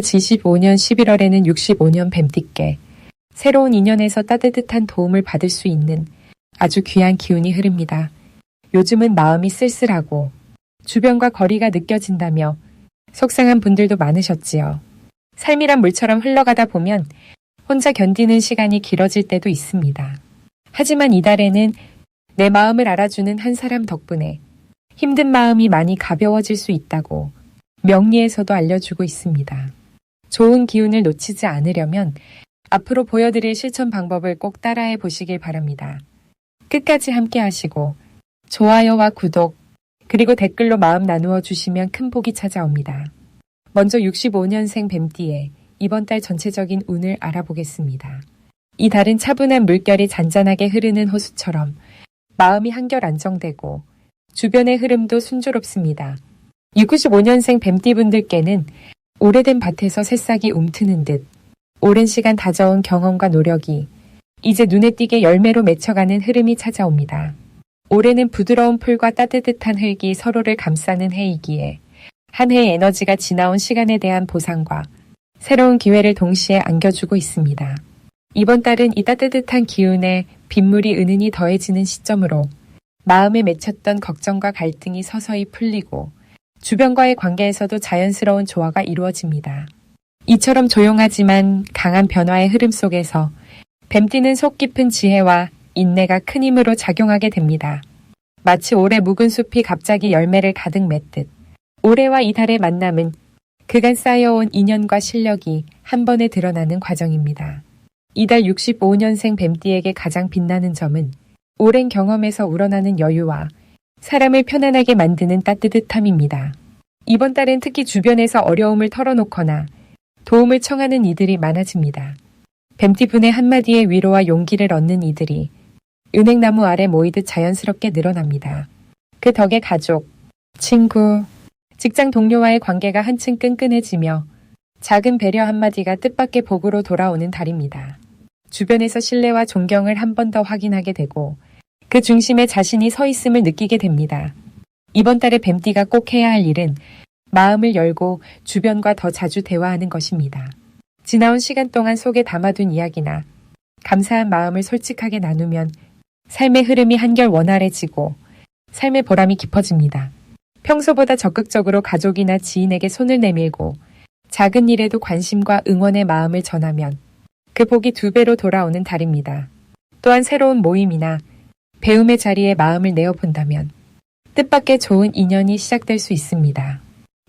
2025년 11월에는 65년 뱀띠께 새로운 인연에서 따뜻한 도움을 받을 수 있는 아주 귀한 기운이 흐릅니다. 요즘은 마음이 쓸쓸하고 주변과 거리가 느껴진다며 속상한 분들도 많으셨지요. 삶이란 물처럼 흘러가다 보면 혼자 견디는 시간이 길어질 때도 있습니다. 하지만 이달에는 내 마음을 알아주는 한 사람 덕분에 힘든 마음이 많이 가벼워질 수 있다고 명리에서도 알려주고 있습니다. 좋은 기운을 놓치지 않으려면 앞으로 보여드릴 실천 방법을 꼭 따라해 보시길 바랍니다. 끝까지 함께 하시고 좋아요와 구독 그리고 댓글로 마음 나누어 주시면 큰 복이 찾아옵니다. 먼저 65년생 뱀띠의 이번 달 전체적인 운을 알아보겠습니다. 이 달은 차분한 물결이 잔잔하게 흐르는 호수처럼 마음이 한결 안정되고 주변의 흐름도 순조롭습니다. 65년생 뱀띠분들께는 오래된 밭에서 새싹이 움트는 듯 오랜 시간 다져온 경험과 노력이 이제 눈에 띄게 열매로 맺혀가는 흐름이 찾아옵니다. 올해는 부드러운 풀과 따뜻한 흙이 서로를 감싸는 해이기에 한 해의 에너지가 지나온 시간에 대한 보상과 새로운 기회를 동시에 안겨주고 있습니다. 이번 달은 이 따뜻한 기운에 빗물이 은은히 더해지는 시점으로 마음에 맺혔던 걱정과 갈등이 서서히 풀리고 주변과의 관계에서도 자연스러운 조화가 이루어집니다. 이처럼 조용하지만 강한 변화의 흐름 속에서 뱀띠는 속 깊은 지혜와 인내가 큰 힘으로 작용하게 됩니다. 마치 올해 묵은 숲이 갑자기 열매를 가득 맺듯 올해와 이달의 만남은 그간 쌓여온 인연과 실력이 한 번에 드러나는 과정입니다. 이달 65년생 뱀띠에게 가장 빛나는 점은 오랜 경험에서 우러나는 여유와 사람을 편안하게 만드는 따뜻함입니다. 이번 달엔 특히 주변에서 어려움을 털어놓거나 도움을 청하는 이들이 많아집니다. 뱀띠분의 한마디의 위로와 용기를 얻는 이들이 은행나무 아래 모이듯 자연스럽게 늘어납니다. 그 덕에 가족, 친구, 직장 동료와의 관계가 한층 끈끈해지며 작은 배려 한마디가 뜻밖의 복으로 돌아오는 달입니다. 주변에서 신뢰와 존경을 한 번 더 확인하게 되고 그 중심에 자신이 서 있음을 느끼게 됩니다. 이번 달에 뱀띠가 꼭 해야 할 일은 마음을 열고 주변과 더 자주 대화하는 것입니다. 지나온 시간 동안 속에 담아둔 이야기나 감사한 마음을 솔직하게 나누면 삶의 흐름이 한결 원활해지고 삶의 보람이 깊어집니다. 평소보다 적극적으로 가족이나 지인에게 손을 내밀고 작은 일에도 관심과 응원의 마음을 전하면 그 복이 2배로 돌아오는 달입니다. 또한 새로운 모임이나 배움의 자리에 마음을 내어본다면 뜻밖의 좋은 인연이 시작될 수 있습니다.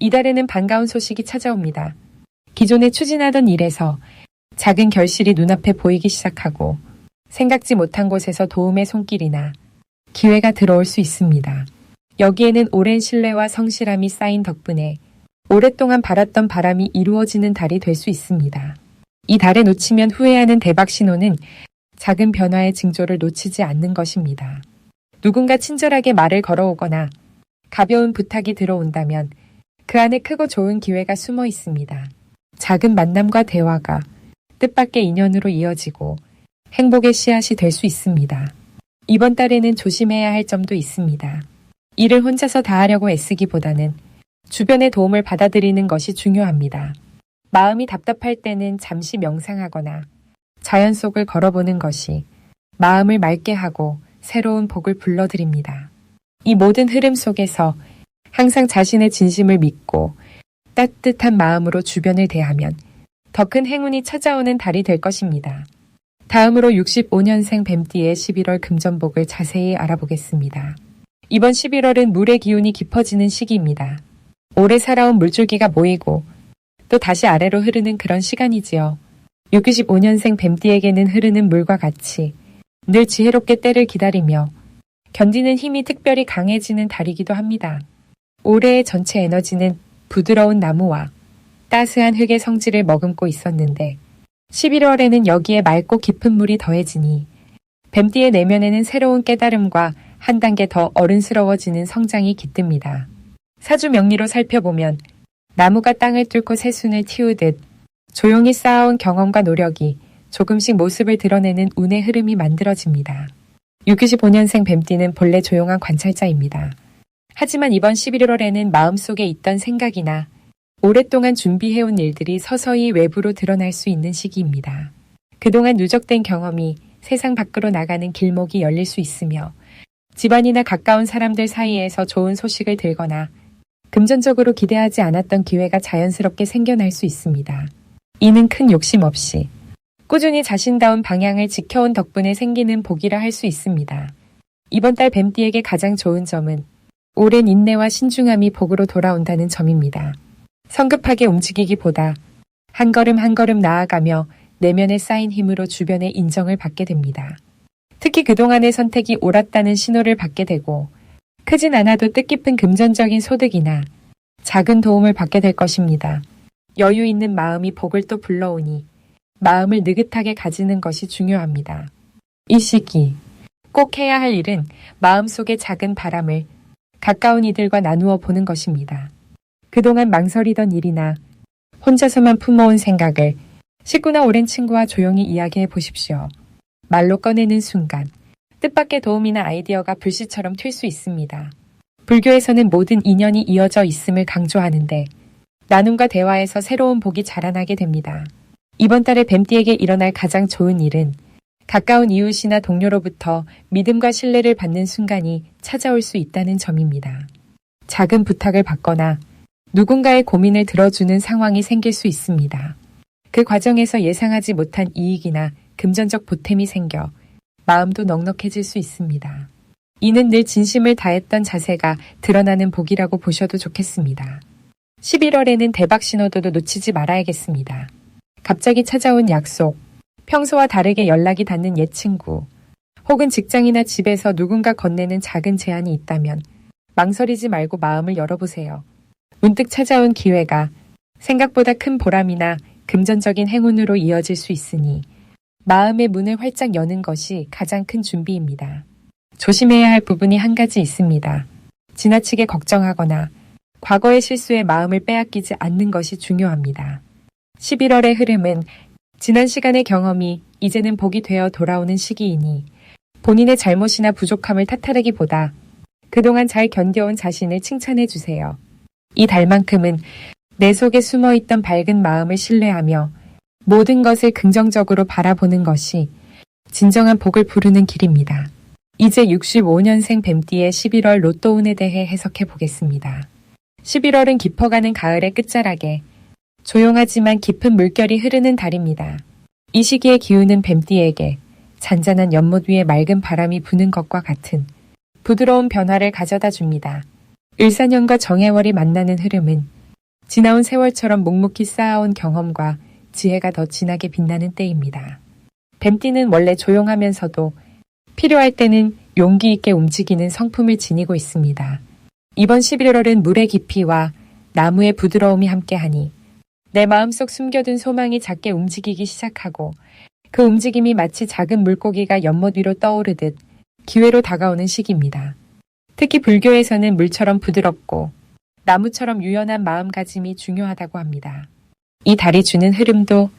이달에는 반가운 소식이 찾아옵니다. 기존에 추진하던 일에서 작은 결실이 눈앞에 보이기 시작하고 생각지 못한 곳에서 도움의 손길이나 기회가 들어올 수 있습니다. 여기에는 오랜 신뢰와 성실함이 쌓인 덕분에 오랫동안 바랐던 바람이 이루어지는 달이 될 수 있습니다. 이 달에 놓치면 후회하는 대박 신호는 작은 변화의 징조를 놓치지 않는 것입니다. 누군가 친절하게 말을 걸어오거나 가벼운 부탁이 들어온다면 그 안에 크고 좋은 기회가 숨어 있습니다. 작은 만남과 대화가 뜻밖의 인연으로 이어지고 행복의 씨앗이 될 수 있습니다. 이번 달에는 조심해야 할 점도 있습니다. 일을 혼자서 다 하려고 애쓰기보다는 주변의 도움을 받아들이는 것이 중요합니다. 마음이 답답할 때는 잠시 명상하거나 자연 속을 걸어보는 것이 마음을 맑게 하고 새로운 복을 불러들입니다. 이 모든 흐름 속에서 항상 자신의 진심을 믿고 따뜻한 마음으로 주변을 대하면 더 큰 행운이 찾아오는 달이 될 것입니다. 다음으로 65년생 뱀띠의 11월 금전복을 자세히 알아보겠습니다. 이번 11월은 물의 기운이 깊어지는 시기입니다. 오래 살아온 물줄기가 모이고 또 다시 아래로 흐르는 그런 시간이지요. 65년생 뱀띠에게는 흐르는 물과 같이 늘 지혜롭게 때를 기다리며 견디는 힘이 특별히 강해지는 달이기도 합니다. 올해의 전체 에너지는 부드러운 나무와 따스한 흙의 성질을 머금고 있었는데 11월에는 여기에 맑고 깊은 물이 더해지니 뱀띠의 내면에는 새로운 깨달음과 한 단계 더 어른스러워지는 성장이 깃듭니다. 사주 명리로 살펴보면 나무가 땅을 뚫고 새순을 틔우듯 조용히 쌓아온 경험과 노력이 조금씩 모습을 드러내는 운의 흐름이 만들어집니다. 65년생 뱀띠는 본래 조용한 관찰자입니다. 하지만 이번 11월에는 마음속에 있던 생각이나 오랫동안 준비해온 일들이 서서히 외부로 드러날 수 있는 시기입니다. 그동안 누적된 경험이 세상 밖으로 나가는 길목이 열릴 수 있으며 집안이나 가까운 사람들 사이에서 좋은 소식을 들거나 금전적으로 기대하지 않았던 기회가 자연스럽게 생겨날 수 있습니다. 이는 큰 욕심 없이 꾸준히 자신다운 방향을 지켜온 덕분에 생기는 복이라 할 수 있습니다. 이번 달 뱀띠에게 가장 좋은 점은 오랜 인내와 신중함이 복으로 돌아온다는 점입니다. 성급하게 움직이기보다 한 걸음 한 걸음 나아가며 내면에 쌓인 힘으로 주변의 인정을 받게 됩니다. 특히 그동안의 선택이 옳았다는 신호를 받게 되고 크진 않아도 뜻깊은 금전적인 소득이나 작은 도움을 받게 될 것입니다. 여유 있는 마음이 복을 또 불러오니 마음을 느긋하게 가지는 것이 중요합니다. 이 시기 꼭 해야 할 일은 마음속의 작은 바람을 가까운 이들과 나누어 보는 것입니다. 그동안 망설이던 일이나 혼자서만 품어온 생각을 식구나 오랜 친구와 조용히 이야기해 보십시오. 말로 꺼내는 순간 뜻밖의 도움이나 아이디어가 불씨처럼 튈 수 있습니다. 불교에서는 모든 인연이 이어져 있음을 강조하는데 나눔과 대화에서 새로운 복이 자라나게 됩니다. 이번 달에 뱀띠에게 일어날 가장 좋은 일은 가까운 이웃이나 동료로부터 믿음과 신뢰를 받는 순간이 찾아올 수 있다는 점입니다. 작은 부탁을 받거나 누군가의 고민을 들어주는 상황이 생길 수 있습니다. 그 과정에서 예상하지 못한 이익이나 금전적 보탬이 생겨 마음도 넉넉해질 수 있습니다. 이는 늘 진심을 다했던 자세가 드러나는 복이라고 보셔도 좋겠습니다. 11월에는 대박 신호도 놓치지 말아야겠습니다. 갑자기 찾아온 약속, 평소와 다르게 연락이 닿는 옛 친구, 혹은 직장이나 집에서 누군가 건네는 작은 제안이 있다면 망설이지 말고 마음을 열어보세요. 문득 찾아온 기회가 생각보다 큰 보람이나 금전적인 행운으로 이어질 수 있으니 마음의 문을 활짝 여는 것이 가장 큰 준비입니다. 조심해야 할 부분이 한 가지 있습니다. 지나치게 걱정하거나 과거의 실수에 마음을 빼앗기지 않는 것이 중요합니다. 11월의 흐름은 지난 시간의 경험이 이제는 복이 되어 돌아오는 시기이니 본인의 잘못이나 부족함을 탓하기보다 그동안 잘 견뎌온 자신을 칭찬해 주세요. 이 달만큼은 내 속에 숨어있던 밝은 마음을 신뢰하며 모든 것을 긍정적으로 바라보는 것이 진정한 복을 부르는 길입니다. 이제 65년생 뱀띠의 11월 로또운에 대해 해석해 보겠습니다. 11월은 깊어가는 가을의 끝자락에 조용하지만 깊은 물결이 흐르는 달입니다. 이 시기의 기운은 뱀띠에게 잔잔한 연못 위에 맑은 바람이 부는 것과 같은 부드러운 변화를 가져다 줍니다. 을사년과 정해월이 만나는 흐름은 지나온 세월처럼 묵묵히 쌓아온 경험과 지혜가 더 진하게 빛나는 때입니다. 뱀띠는 원래 조용하면서도 필요할 때는 용기 있게 움직이는 성품을 지니고 있습니다. 이번 11월은 물의 깊이와 나무의 부드러움이 함께하니 내 마음속 숨겨둔 소망이 작게 움직이기 시작하고 그 움직임이 마치 작은 물고기가 연못 위로 떠오르듯 기회로 다가오는 시기입니다. 특히 불교에서는 물처럼 부드럽고 나무처럼 유연한 마음가짐이 중요하다고 합니다. 이 달이 주는 흐름도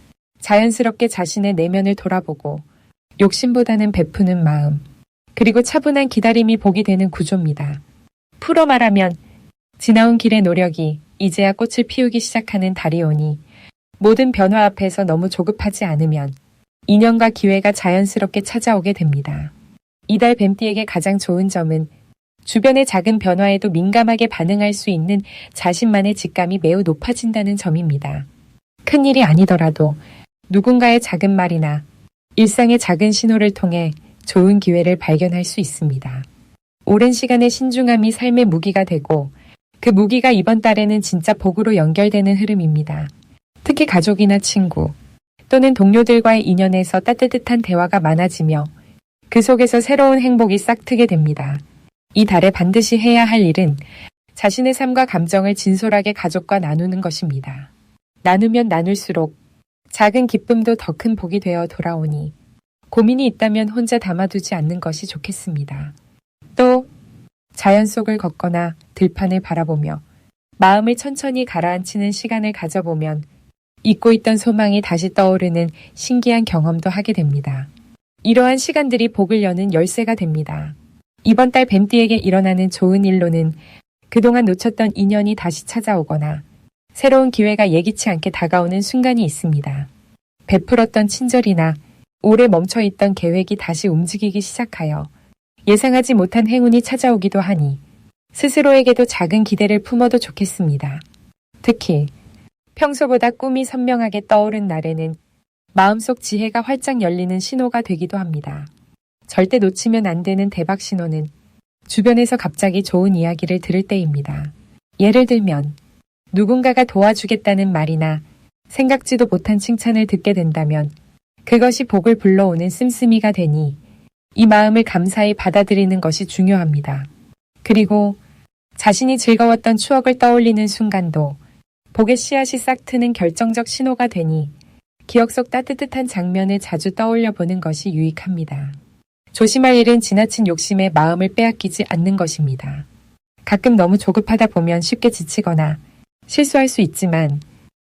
자연스럽게 자신의 내면을 돌아보고 욕심보다는 베푸는 마음, 그리고 차분한 기다림이 복이 되는 구조입니다. 풀어 말하면 지나온 길의 노력이 이제야 꽃을 피우기 시작하는 달이 오니 모든 변화 앞에서 너무 조급하지 않으면 인연과 기회가 자연스럽게 찾아오게 됩니다. 이달 뱀띠에게 가장 좋은 점은 주변의 작은 변화에도 민감하게 반응할 수 있는 자신만의 직감이 매우 높아진다는 점입니다. 큰일이 아니더라도 누군가의 작은 말이나 일상의 작은 신호를 통해 좋은 기회를 발견할 수 있습니다. 오랜 시간의 신중함이 삶의 무기가 되고 그 무기가 이번 달에는 진짜 복으로 연결되는 흐름입니다. 특히 가족이나 친구 또는 동료들과의 인연에서 따뜻한 대화가 많아지며 그 속에서 새로운 행복이 싹트게 됩니다. 이 달에 반드시 해야 할 일은 자신의 삶과 감정을 진솔하게 가족과 나누는 것입니다. 나누면 나눌수록 작은 기쁨도 더 큰 복이 되어 돌아오니 고민이 있다면 혼자 담아두지 않는 것이 좋겠습니다. 또 자연 속을 걷거나 들판을 바라보며 마음을 천천히 가라앉히는 시간을 가져보면 잊고 있던 소망이 다시 떠오르는 신기한 경험도 하게 됩니다. 이러한 시간들이 복을 여는 열쇠가 됩니다. 이번 달 뱀띠에게 일어나는 좋은 일로는 그동안 놓쳤던 인연이 다시 찾아오거나 새로운 기회가 예기치 않게 다가오는 순간이 있습니다. 베풀었던 친절이나 오래 멈춰있던 계획이 다시 움직이기 시작하여 예상하지 못한 행운이 찾아오기도 하니 스스로에게도 작은 기대를 품어도 좋겠습니다. 특히 평소보다 꿈이 선명하게 떠오른 날에는 마음속 지혜가 활짝 열리는 신호가 되기도 합니다. 절대 놓치면 안 되는 대박 신호는 주변에서 갑자기 좋은 이야기를 들을 때입니다. 예를 들면 누군가가 도와주겠다는 말이나 생각지도 못한 칭찬을 듣게 된다면 그것이 복을 불러오는 씀씀이가 되니 이 마음을 감사히 받아들이는 것이 중요합니다. 그리고 자신이 즐거웠던 추억을 떠올리는 순간도 복의 씨앗이 싹 트는 결정적 신호가 되니 기억 속 따뜻한 장면을 자주 떠올려 보는 것이 유익합니다. 조심할 일은 지나친 욕심에 마음을 빼앗기지 않는 것입니다. 가끔 너무 조급하다 보면 쉽게 지치거나 실수할 수 있지만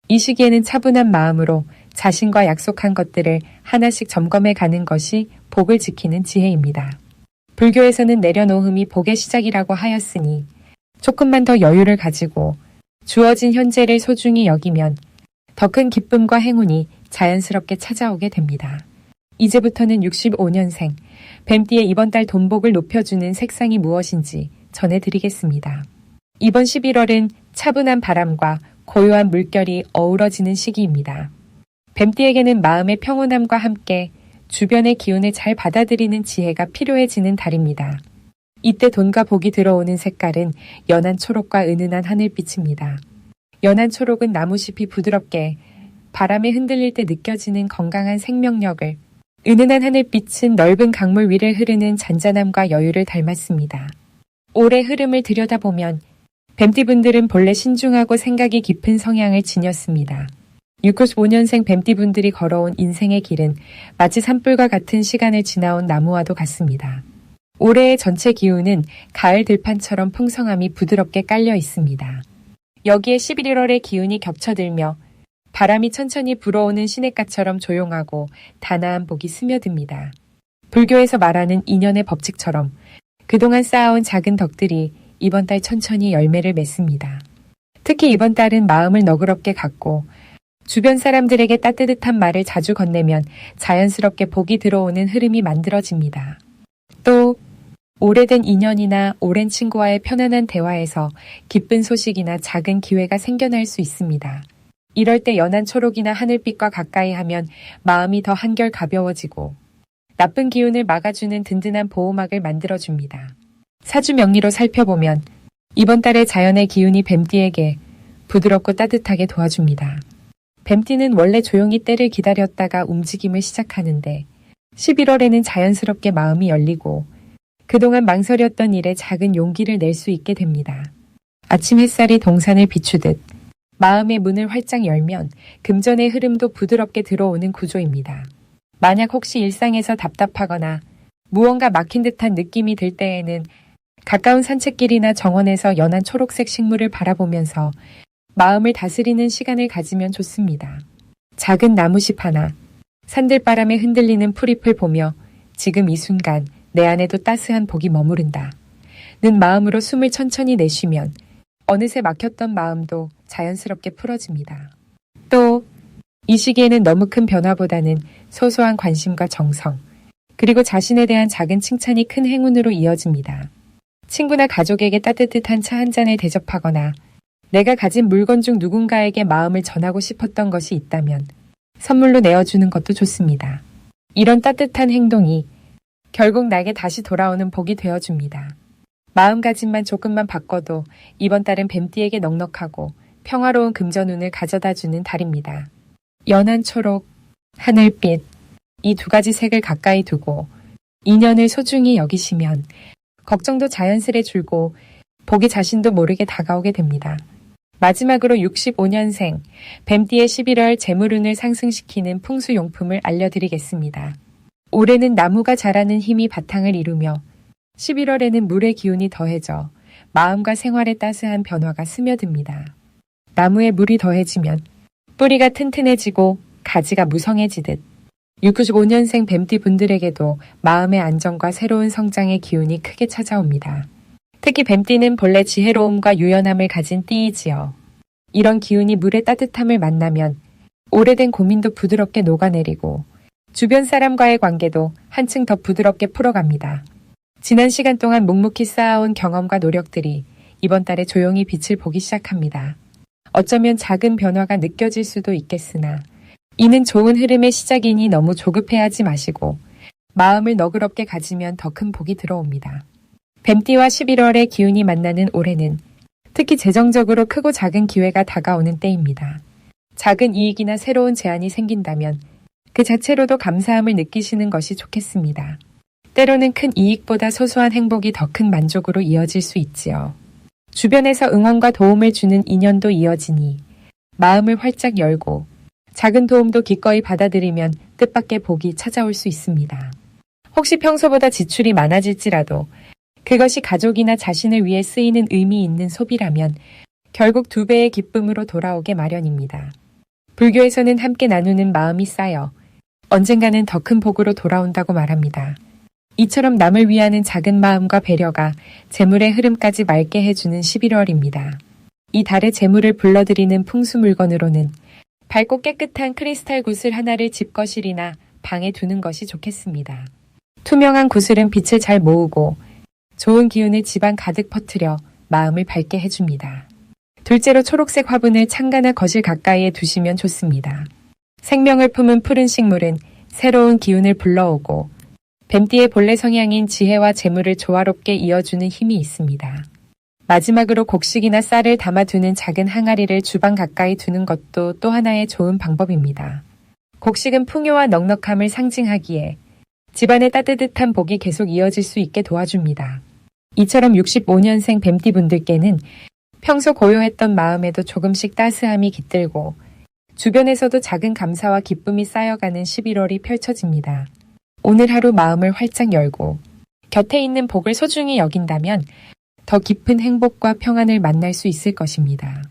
이 시기에는 차분한 마음으로 자신과 약속한 것들을 하나씩 점검해 가는 것이 복을 지키는 지혜입니다. 불교에서는 내려놓음이 복의 시작이라고 하였으니 조금만 더 여유를 가지고 주어진 현재를 소중히 여기면 더 큰 기쁨과 행운이 자연스럽게 찾아오게 됩니다. 이제부터는 65년생 뱀띠의 이번 달 돈복을 높여주는 색상이 무엇인지 전해드리겠습니다. 이번 11월은 차분한 바람과 고요한 물결이 어우러지는 시기입니다. 뱀띠에게는 마음의 평온함과 함께 주변의 기운을 잘 받아들이는 지혜가 필요해지는 달입니다. 이때 돈과 복이 들어오는 색깔은 연한 초록과 은은한 하늘빛입니다. 연한 초록은 나무잎이 부드럽게 바람에 흔들릴 때 느껴지는 건강한 생명력을, 은은한 하늘빛은 넓은 강물 위를 흐르는 잔잔함과 여유를 닮았습니다. 올해 흐름을 들여다보면 뱀띠분들은 본래 신중하고 생각이 깊은 성향을 지녔습니다. 65년생 뱀띠분들이 걸어온 인생의 길은 마치 산불과 같은 시간을 지나온 나무와도 같습니다. 올해의 전체 기운은 가을 들판처럼 풍성함이 부드럽게 깔려 있습니다. 여기에 11월의 기운이 겹쳐들며 바람이 천천히 불어오는 시냇가처럼 조용하고 단아한 복이 스며듭니다. 불교에서 말하는 인연의 법칙처럼 그동안 쌓아온 작은 덕들이 이번 달 천천히 열매를 맺습니다. 특히 이번 달은 마음을 너그럽게 갖고 주변 사람들에게 따뜻한 말을 자주 건네면 자연스럽게 복이 들어오는 흐름이 만들어집니다. 또 오래된 인연이나 오랜 친구와의 편안한 대화에서 기쁜 소식이나 작은 기회가 생겨날 수 있습니다. 이럴 때 연한 초록이나 하늘빛과 가까이 하면 마음이 더 한결 가벼워지고 나쁜 기운을 막아주는 든든한 보호막을 만들어줍니다. 사주 명리로 살펴보면 이번 달의 자연의 기운이 뱀띠에게 부드럽고 따뜻하게 도와줍니다. 뱀띠는 원래 조용히 때를 기다렸다가 움직임을 시작하는데 11월에는 자연스럽게 마음이 열리고 그동안 망설였던 일에 작은 용기를 낼 수 있게 됩니다. 아침 햇살이 동산을 비추듯 마음의 문을 활짝 열면 금전의 흐름도 부드럽게 들어오는 구조입니다. 만약 혹시 일상에서 답답하거나 무언가 막힌 듯한 느낌이 들 때에는 가까운 산책길이나 정원에서 연한 초록색 식물을 바라보면서 마음을 다스리는 시간을 가지면 좋습니다. 작은 나무잎 하나, 산들바람에 흔들리는 풀잎을 보며 지금 이 순간 내 안에도 따스한 복이 머무른다 는 마음으로 숨을 천천히 내쉬면 어느새 막혔던 마음도 자연스럽게 풀어집니다. 또 이 시기에는 너무 큰 변화보다는 소소한 관심과 정성, 그리고 자신에 대한 작은 칭찬이 큰 행운으로 이어집니다. 친구나 가족에게 따뜻한 차 한 잔을 대접하거나 내가 가진 물건 중 누군가에게 마음을 전하고 싶었던 것이 있다면 선물로 내어주는 것도 좋습니다. 이런 따뜻한 행동이 결국 나에게 다시 돌아오는 복이 되어줍니다. 마음가짐만 조금만 바꿔도 이번 달은 뱀띠에게 넉넉하고 평화로운 금전운을 가져다주는 달입니다. 연한 초록, 하늘빛, 이 두 가지 색을 가까이 두고 인연을 소중히 여기시면 걱정도 자연스레 줄고 복이 자신도 모르게 다가오게 됩니다. 마지막으로 65년생 뱀띠의 11월 재물운을 상승시키는 풍수용품을 알려드리겠습니다. 올해는 나무가 자라는 힘이 바탕을 이루며 11월에는 물의 기운이 더해져 마음과 생활에 따스한 변화가 스며듭니다. 나무에 물이 더해지면 뿌리가 튼튼해지고 가지가 무성해지듯 65년생 뱀띠 분들에게도 마음의 안정과 새로운 성장의 기운이 크게 찾아옵니다. 특히 뱀띠는 본래 지혜로움과 유연함을 가진 띠이지요. 이런 기운이 물의 따뜻함을 만나면 오래된 고민도 부드럽게 녹아내리고 주변 사람과의 관계도 한층 더 부드럽게 풀어갑니다. 지난 시간 동안 묵묵히 쌓아온 경험과 노력들이 이번 달에 조용히 빛을 보기 시작합니다. 어쩌면 작은 변화가 느껴질 수도 있겠으나 이는 좋은 흐름의 시작이니 너무 조급해하지 마시고 마음을 너그럽게 가지면 더 큰 복이 들어옵니다. 뱀띠와 11월의 기운이 만나는 올해는 특히 재정적으로 크고 작은 기회가 다가오는 때입니다. 작은 이익이나 새로운 제안이 생긴다면 그 자체로도 감사함을 느끼시는 것이 좋겠습니다. 때로는 큰 이익보다 소소한 행복이 더 큰 만족으로 이어질 수 있지요. 주변에서 응원과 도움을 주는 인연도 이어지니 마음을 활짝 열고 작은 도움도 기꺼이 받아들이면 뜻밖의 복이 찾아올 수 있습니다. 혹시 평소보다 지출이 많아질지라도 그것이 가족이나 자신을 위해 쓰이는 의미 있는 소비라면 결국 2배의 기쁨으로 돌아오게 마련입니다. 불교에서는 함께 나누는 마음이 쌓여 언젠가는 더 큰 복으로 돌아온다고 말합니다. 이처럼 남을 위하는 작은 마음과 배려가 재물의 흐름까지 맑게 해주는 11월입니다. 이 달에 재물을 불러들이는 풍수 물건으로는 밝고 깨끗한 크리스탈 구슬 하나를 집 거실이나 방에 두는 것이 좋겠습니다. 투명한 구슬은 빛을 잘 모으고 좋은 기운을 집안 가득 퍼뜨려 마음을 밝게 해줍니다. 둘째로 초록색 화분을 창가나 거실 가까이에 두시면 좋습니다. 생명을 품은 푸른 식물은 새로운 기운을 불러오고 뱀띠의 본래 성향인 지혜와 재물을 조화롭게 이어주는 힘이 있습니다. 마지막으로 곡식이나 쌀을 담아두는 작은 항아리를 주방 가까이 두는 것도 또 하나의 좋은 방법입니다. 곡식은 풍요와 넉넉함을 상징하기에 집안의 따뜻한 복이 계속 이어질 수 있게 도와줍니다. 이처럼 65년생 뱀띠 분들께는 평소 고요했던 마음에도 조금씩 따스함이 깃들고 주변에서도 작은 감사와 기쁨이 쌓여가는 11월이 펼쳐집니다. 오늘 하루 마음을 활짝 열고 곁에 있는 복을 소중히 여긴다면 더 깊은 행복과 평안을 만날 수 있을 것입니다.